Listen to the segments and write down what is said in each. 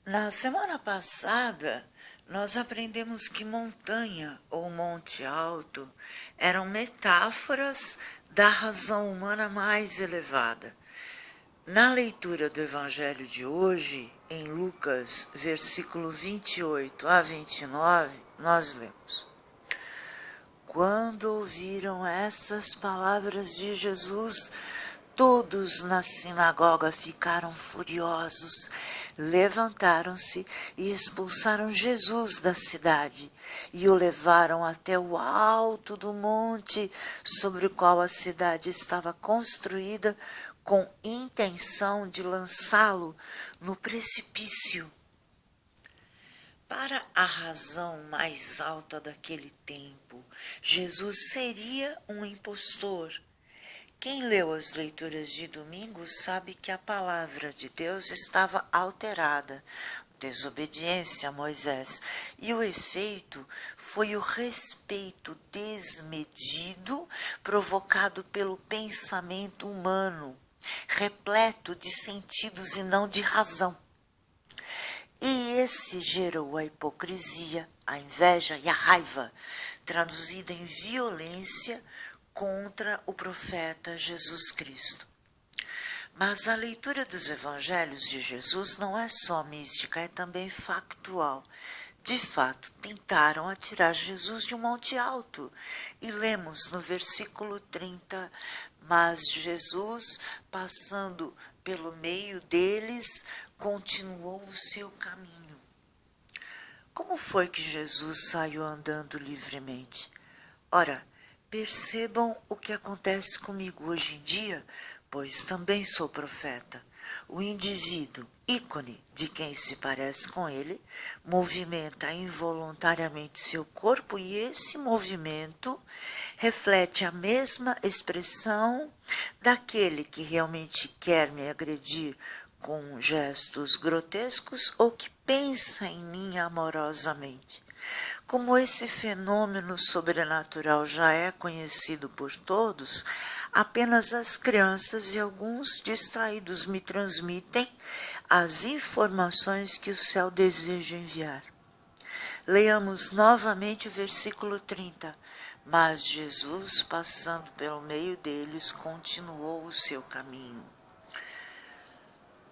Na semana passada, nós aprendemos que montanha ou monte alto eram metáforas da razão humana mais elevada. Na leitura do Evangelho de hoje, em Lucas, versículo 28 a 29, nós lemos: Quando ouviram essas palavras de Jesus, todos na sinagoga ficaram furiosos, levantaram-se e expulsaram Jesus da cidade e o levaram até o alto do monte sobre o qual a cidade estava construída, com intenção de lançá-lo no precipício. Para a razão mais alta daquele tempo, Jesus seria um impostor. Quem leu as leituras de domingo sabe que a palavra de Deus estava alterada, desobediência a Moisés, e o efeito foi o respeito desmedido provocado pelo pensamento humano, repleto de sentidos e não de razão. E esse gerou a hipocrisia, a inveja e a raiva, traduzida em violência contra o profeta Jesus Cristo. Mas a leitura dos evangelhos de Jesus não é só mística, é também factual. De fato, tentaram atirar Jesus de um monte alto. E lemos no versículo 30, mas Jesus, passando pelo meio deles, continuou o seu caminho. Como foi que Jesus saiu andando livremente? Ora, percebam o que acontece comigo hoje em dia, pois também sou profeta. O indivíduo, ícone de quem se parece com ele, movimenta involuntariamente seu corpo e esse movimento reflete a mesma expressão daquele que realmente quer me agredir com gestos grotescos ou que pensa em mim amorosamente. Como esse fenômeno sobrenatural já é conhecido por todos, apenas as crianças e alguns distraídos me transmitem as informações que o céu deseja enviar. Leamos novamente o versículo 30. Mas Jesus, passando pelo meio deles, continuou o seu caminho.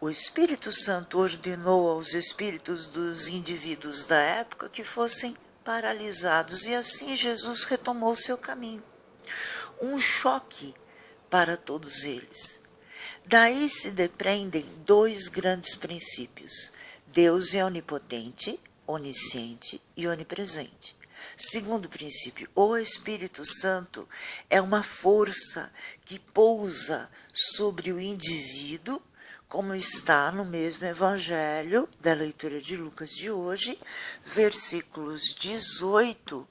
O Espírito Santo ordenou aos espíritos dos indivíduos da época que fossem paralisados, e assim Jesus retomou seu caminho. Um choque para todos eles. Daí se depreendem dois grandes princípios. Deus é onipotente, onisciente e onipresente. Segundo princípio, o Espírito Santo é uma força que pousa sobre o indivíduo, como está no mesmo evangelho da leitura de Lucas de hoje, versículos 18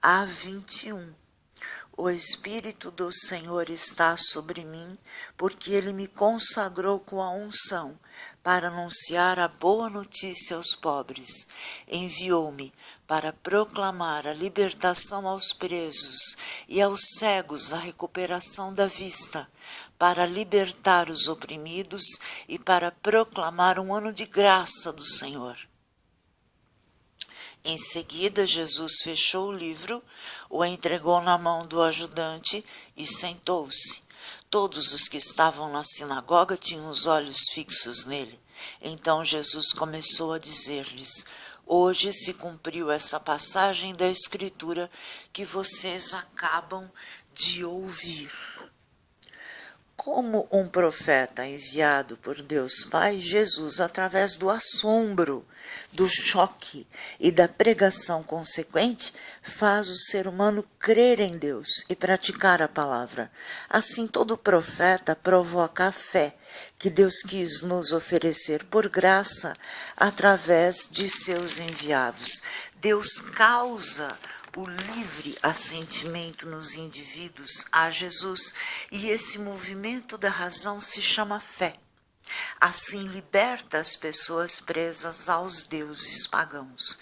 a 21. O Espírito do Senhor está sobre mim, porque Ele me consagrou com a unção para anunciar a boa notícia aos pobres. Enviou-me para proclamar a libertação aos presos e aos cegos a recuperação da vista, para libertar os oprimidos e para proclamar um ano de graça do Senhor. Em seguida, Jesus fechou o livro, o entregou na mão do ajudante e sentou-se. Todos os que estavam na sinagoga tinham os olhos fixos nele. Então Jesus começou a dizer-lhes: hoje se cumpriu essa passagem da Escritura que vocês acabam de ouvir. Como um profeta enviado por Deus Pai, Jesus, através do assombro, do choque e da pregação consequente, faz o ser humano crer em Deus e praticar a palavra. Assim, todo profeta provoca a fé que Deus quis nos oferecer por graça através de seus enviados. Deus causa o livre assentimento nos indivíduos a Jesus, e esse movimento da razão se chama fé. Assim liberta as pessoas presas aos deuses pagãos.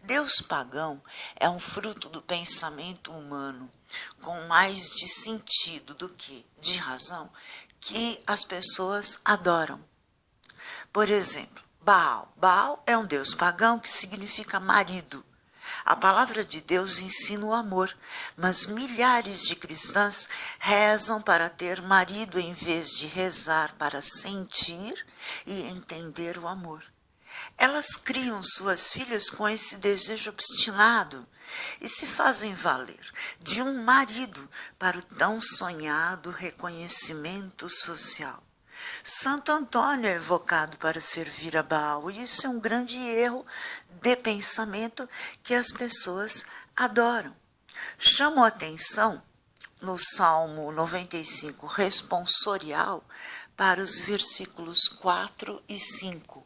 Deus pagão é um fruto do pensamento humano, com mais de sentido do que de razão, que as pessoas adoram. Por exemplo, Baal. Baal é um deus pagão que significa marido. A palavra de Deus ensina o amor, mas milhares de cristãs rezam para ter marido em vez de rezar para sentir e entender o amor. Elas criam suas filhas com esse desejo obstinado e se fazem valer de um marido para o tão sonhado reconhecimento social. Santo Antônio é evocado para servir a Baal, e isso é um grande erro de pensamento que as pessoas adoram. Chamo a atenção no Salmo 95 responsorial para os versículos 4 e 5.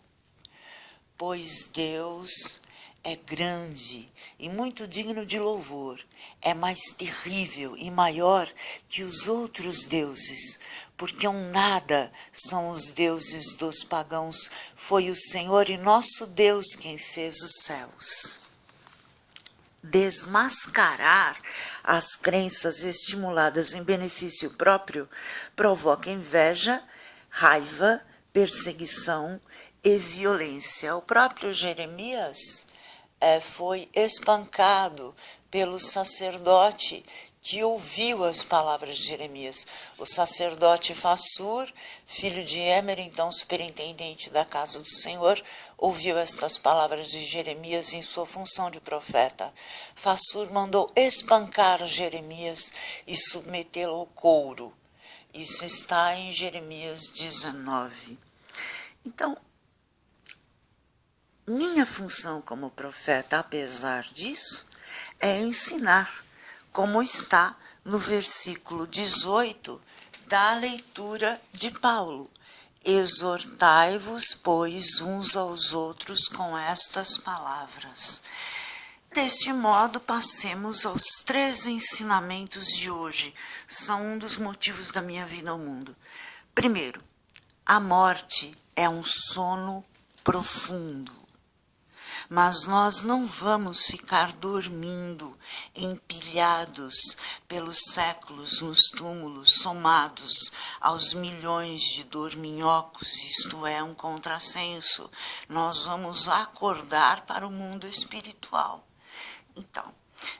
Pois Deus é grande e muito digno de louvor, é mais terrível e maior que os outros deuses, porque um nada são os deuses dos pagãos, foi o Senhor e nosso Deus quem fez os céus. Desmascarar as crenças estimuladas em benefício próprio provoca inveja, raiva, perseguição e violência. O próprio Jeremias foi espancado pelo sacerdote que ouviu as palavras de Jeremias. O sacerdote Fassur, filho de Emer, então superintendente da casa do Senhor, ouviu estas palavras de Jeremias em sua função de profeta. Fassur mandou espancar Jeremias e submetê-lo ao couro. Isso está em Jeremias 19. Então, minha função como profeta, apesar disso, é ensinar, como está no versículo 18 da leitura de Paulo. Exortai-vos, pois, uns aos outros com estas palavras. Deste modo, passemos aos 3 ensinamentos de hoje. São um dos motivos da minha vida ao mundo. Primeiro, a morte é um sono profundo. Mas nós não vamos ficar dormindo, empilhados pelos séculos nos túmulos, somados aos milhões de dorminhocos, isto é um contrassenso. Nós vamos acordar para o mundo espiritual. Então,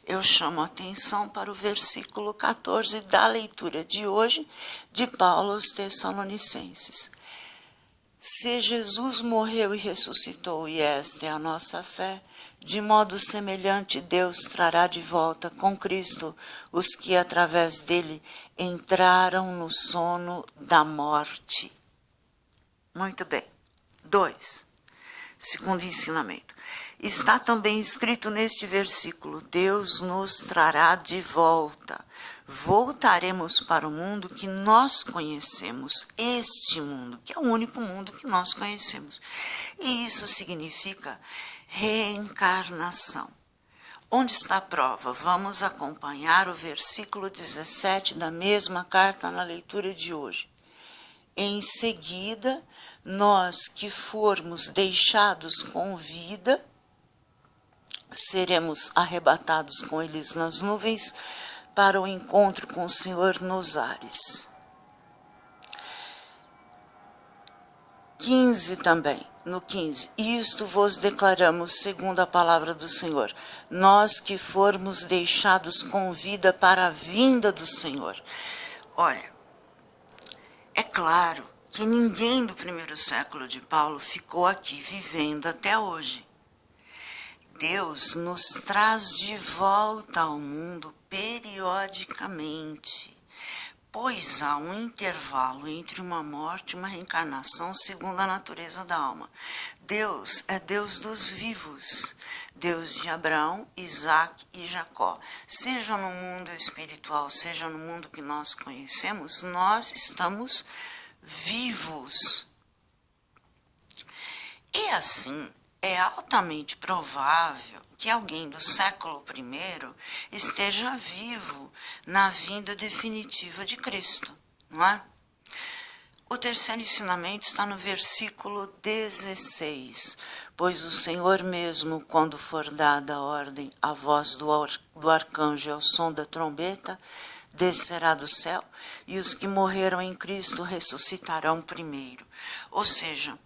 eu chamo a atenção para o versículo 14 da leitura de hoje de Paulo aos Tessalonicenses. Se Jesus morreu e ressuscitou, e esta é a nossa fé, de modo semelhante Deus trará de volta com Cristo os que através dele entraram no sono da morte. Muito bem. 2. Segundo ensinamento. Está também escrito neste versículo, Deus nos trará de volta. Voltaremos para o mundo que nós conhecemos, este mundo, que é o único mundo que nós conhecemos. E isso significa reencarnação. Onde está a prova? Vamos acompanhar o versículo 17 da mesma carta na leitura de hoje. Em seguida, nós que formos deixados com vida, seremos arrebatados com eles nas nuvens, para o encontro com o Senhor nos ares. 15 também, no 15. Isto vos declaramos segundo a palavra do Senhor, nós que formos deixados com vida para a vinda do Senhor. Olha, é claro que ninguém do primeiro século de Paulo ficou aqui vivendo até hoje. Deus nos traz de volta ao mundo periodicamente, pois há um intervalo entre uma morte e uma reencarnação segundo a natureza da alma. Deus é Deus dos vivos, Deus de Abraão, Isaac e Jacó. Seja no mundo espiritual, seja no mundo que nós conhecemos, nós estamos vivos. E assim, é altamente provável que alguém do século I esteja vivo na vinda definitiva de Cristo, não é? O terceiro ensinamento está no versículo 16. Pois o Senhor mesmo, quando for dada a ordem, a voz do arcanjo ao som da trombeta, descerá do céu, e os que morreram em Cristo ressuscitarão primeiro. Ou seja,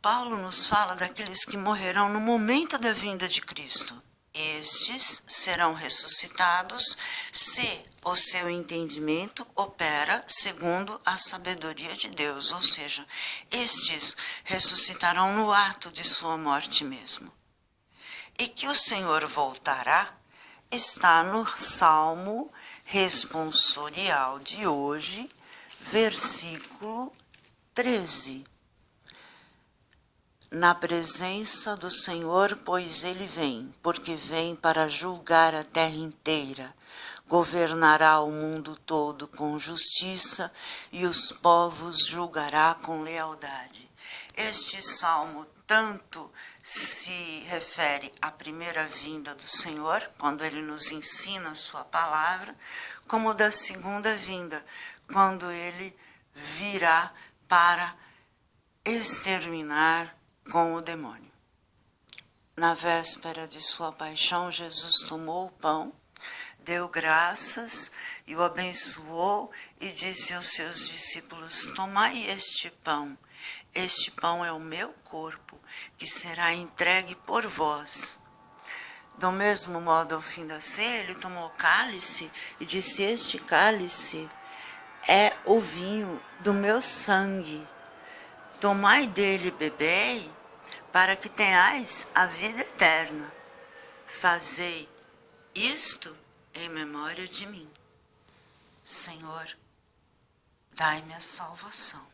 a Paulo nos fala daqueles que morrerão no momento da vinda de Cristo. Estes serão ressuscitados se o seu entendimento opera segundo a sabedoria de Deus, ou seja, estes ressuscitarão no ato de sua morte mesmo. E que o Senhor voltará está no Salmo responsorial de hoje, versículo 13. Na presença do Senhor, pois ele vem, porque vem para julgar a terra inteira. Governará o mundo todo com justiça e os povos julgará com lealdade. Este salmo tanto se refere à primeira vinda do Senhor, quando ele nos ensina a sua palavra, como da segunda vinda, quando ele virá para exterminar com o demônio. Na véspera de sua paixão, Jesus tomou o pão, deu graças e o abençoou e disse aos seus discípulos: tomai este pão é o meu corpo, que será entregue por vós. Do mesmo modo, ao fim da ceia, ele tomou o cálice e disse: este cálice é o vinho do meu sangue. Tomai dele e bebei, para que tenhais a vida eterna. Fazei isto em memória de mim. Senhor, dai-me a salvação.